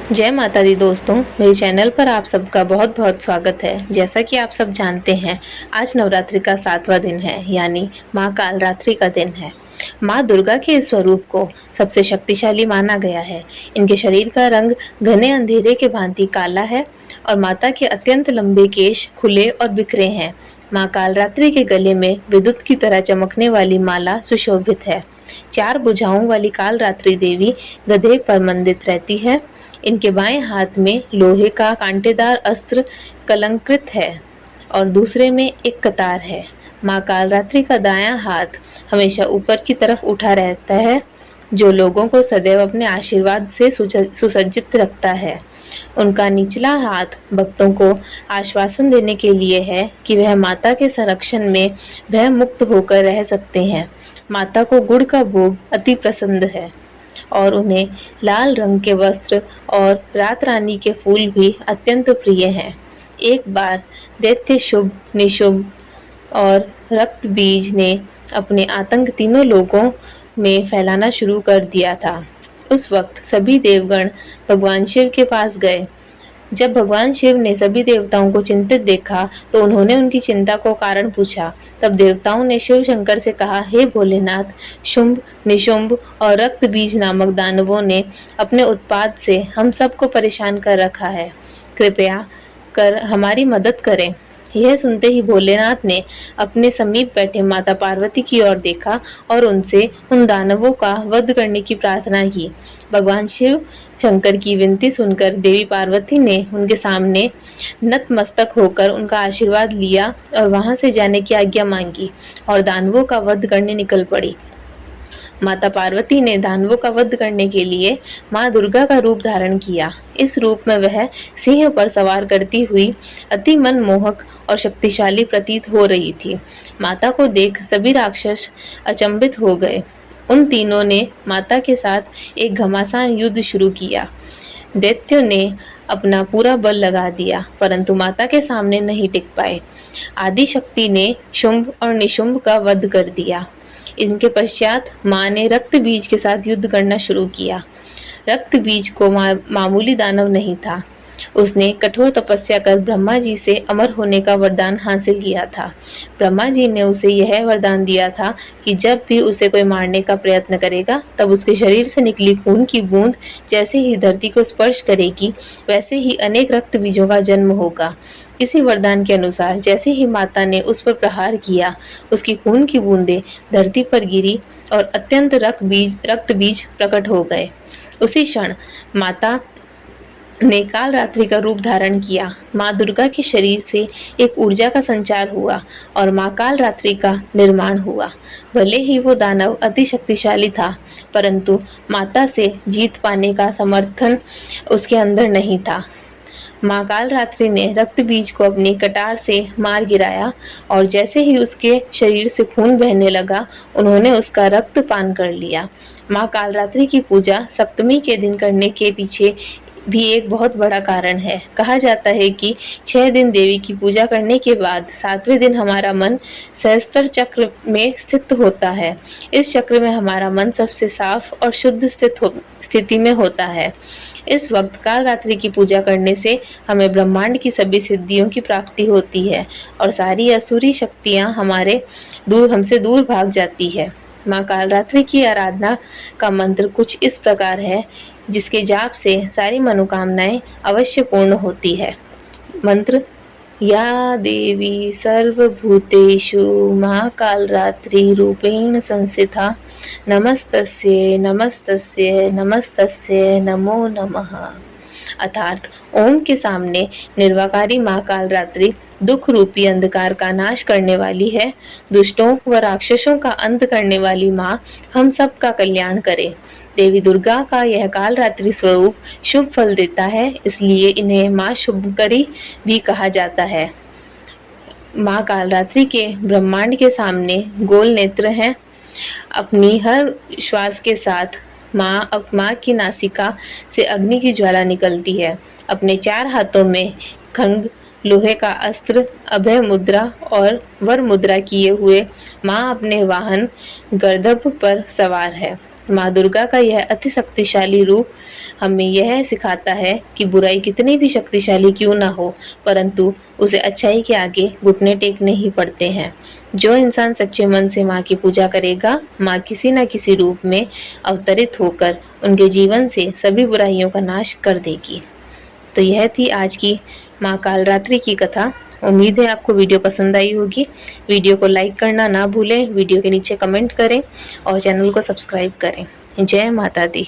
जय माता दी दोस्तों, मेरे चैनल पर आप सबका बहुत बहुत स्वागत है। जैसा कि आप सब जानते हैं, आज नवरात्रि का 7वां दिन है, यानी माँ कालरात्रि का दिन है। माँ दुर्गा के इस स्वरूप को सबसे शक्तिशाली माना गया है। इनके शरीर का रंग घने अंधेरे के भांति काला है और माता के अत्यंत लंबे केश खुले और बिखरे हैं। माँ कालरात्रि के गले में विद्युत की तरह चमकने वाली माला सुशोभित है। 4 भुजाओं वाली कालरात्रि देवी गधे पर मंडित रहती है। इनके बाएं हाथ में लोहे का कांटेदार अस्त्र कलंकृत है और दूसरे में एक कतार है। माँ कालरात्रि का दायां हाथ हमेशा ऊपर की तरफ उठा रहता है, जो लोगों को सदैव अपने आशीर्वाद से सुसज्जित रखता है। उनका निचला हाथ भक्तों को आश्वासन देने के लिए है कि वह माता के संरक्षण में भय मुक्त होकर रह सकते हैं। माता को गुड़ का भोग अति पसंद है और उन्हें लाल रंग के वस्त्र और रात रानी के फूल भी अत्यंत प्रिय हैं। एक बार दैत्य शुभ, निशुभ और रक्त बीज ने अपने आतंक तीनों लोगों में फैलाना शुरू कर दिया था। उस वक्त सभी देवगण भगवान शिव के पास गए। जब भगवान शिव ने सभी देवताओं को चिंतित देखा तो उन्होंने उनकी चिंता को कारण पूछा। तब देवताओं ने शिव शंकर से कहा, हे भोलेनाथ, शुंभ, निशुंभ और रक्त बीज नामक दानवों ने अपने उत्पात से हम सबको परेशान कर रखा है। कृपया कर हमारी मदद करें। यह सुनते ही भोलेनाथ ने अपने समीप बैठे माता पार्वती की ओर देखा और उनसे उन दानवों का वध करने की प्रार्थना की। भगवान शिव शंकर की विनती सुनकर देवी पार्वती ने उनके सामने नतमस्तक होकर उनका आशीर्वाद लिया और वहां से जाने की आज्ञा मांगी और दानवों का वध करने निकल पड़ी। माता पार्वती ने दानवों का वध करने के लिए माँ दुर्गा का रूप धारण किया। इस रूप में वह सिंह पर सवार करती हुई अति मनमोहक और शक्तिशाली प्रतीत हो रही थी। माता को देख सभी राक्षस अचंभित हो गए। उन तीनों ने माता के साथ एक घमासान युद्ध शुरू किया। दैत्यों ने अपना पूरा बल लगा दिया, परंतु माता के सामने नहीं टिक पाए। आदि शक्ति ने शुंभ और निशुंभ का वध कर दिया। इनके पश्चात माँ ने रक्त बीज के साथ युद्ध करना शुरू किया। रक्त बीज को मामूली दानव नहीं था। उसने कठोर तपस्या कर ब्रह्मा जी से अमर होने का वरदान हासिल किया था। ब्रह्मा जी ने उसे यह वरदान दिया था कि जब भी उसे कोई मारने का प्रयत्न करेगा, तब उसके शरीर से निकली खून की बूंद जैसे ही धरती को स्पर्श करेगी, वैसे ही अनेक रक्त बीजों का जन्म होगा। इसी वरदान के अनुसार जैसे ही माता ने उस पर प्रहार किया, उसकी खून की बूंदें धरती पर गिरी और अत्यंत रक्त बीज प्रकट हो गए। उसी क्षण माता ने कालरात्रि का रूप धारण किया। माँ दुर्गा के शरीर से एक ऊर्जा का संचार हुआ और माँ कालरात्रि का निर्माण हुआ। भले ही वो दानव अति शक्तिशाली था, परंतु माता से जीत पाने का समर्थन उसके अंदर नहीं था। माँ कालरात्रि ने रक्त बीज को अपनी कटार से मार गिराया और जैसे ही उसके शरीर से खून बहने लगा, उन्होंने उसका रक्त पान कर लिया। माँ कालरात्रि की पूजा सप्तमी के दिन करने के पीछे भी एक बहुत बड़ा कारण है। कहा जाता है कि 6 दिन देवी की पूजा करने के बाद 7वें दिन हमारा मन सहस्त्र चक्र में स्थित होता है। इस चक्र में हमारा मन सबसे साफ और शुद्ध स्थिति में होता है। इस वक्त कालरात्रि की पूजा करने से हमें ब्रह्मांड की सभी सिद्धियों की प्राप्ति होती है और सारी असुरी शक्तियाँ हमसे दूर भाग जाती है। माँ कालरात्रि की आराधना का मंत्र कुछ इस प्रकार है, जिसके जाप से सारी मनोकामनाएं अवश्य पूर्ण होती है। मंत्र: या देवी सर्वभूतेषु महाकालरात्रि रूपेण संस्थिता नमस्तस्यै नमस्तस्यै नमस्तस्यै नमो नमः। अर्थात ओम के सामने निर्वाकारी माँ कालरात्रि दुख रूपी अंधकार का नाश करने वाली है। दुष्टों व राक्षसों का अंत करने वाली माँ हम सब का कल्याण करे। देवी दुर्गा का यह कालरात्रि स्वरूप शुभ फल देता है, इसलिए इन्हें माँ शुभकरी भी कहा जाता है। माँ कालरात्रि के ब्रह्मांड के सामने गोल नेत्र हैं। अपनी हर श्वास के साथ माँ की नासिका से अग्नि की ज्वाला निकलती है। अपने 4 हाथों में खंग, लोहे का अस्त्र, अभय मुद्रा और वर मुद्रा किए हुए माँ अपने वाहन गर्दभ पर सवार है। माँ दुर्गा का यह अति शक्तिशाली रूप हमें यह सिखाता है कि बुराई कितनी भी शक्तिशाली क्यों ना हो, परंतु उसे अच्छाई के आगे घुटने टेकने ही पड़ते हैं। जो इंसान सच्चे मन से माँ की पूजा करेगा, माँ किसी न किसी रूप में अवतरित होकर उनके जीवन से सभी बुराइयों का नाश कर देगी। तो यह थी आज की माँ कालरात्रि की कथा। उम्मीद है आपको वीडियो पसंद आई होगी। वीडियो को लाइक करना ना भूलें, वीडियो के नीचे कमेंट करें और चैनल को सब्सक्राइब करें। जय माता दी।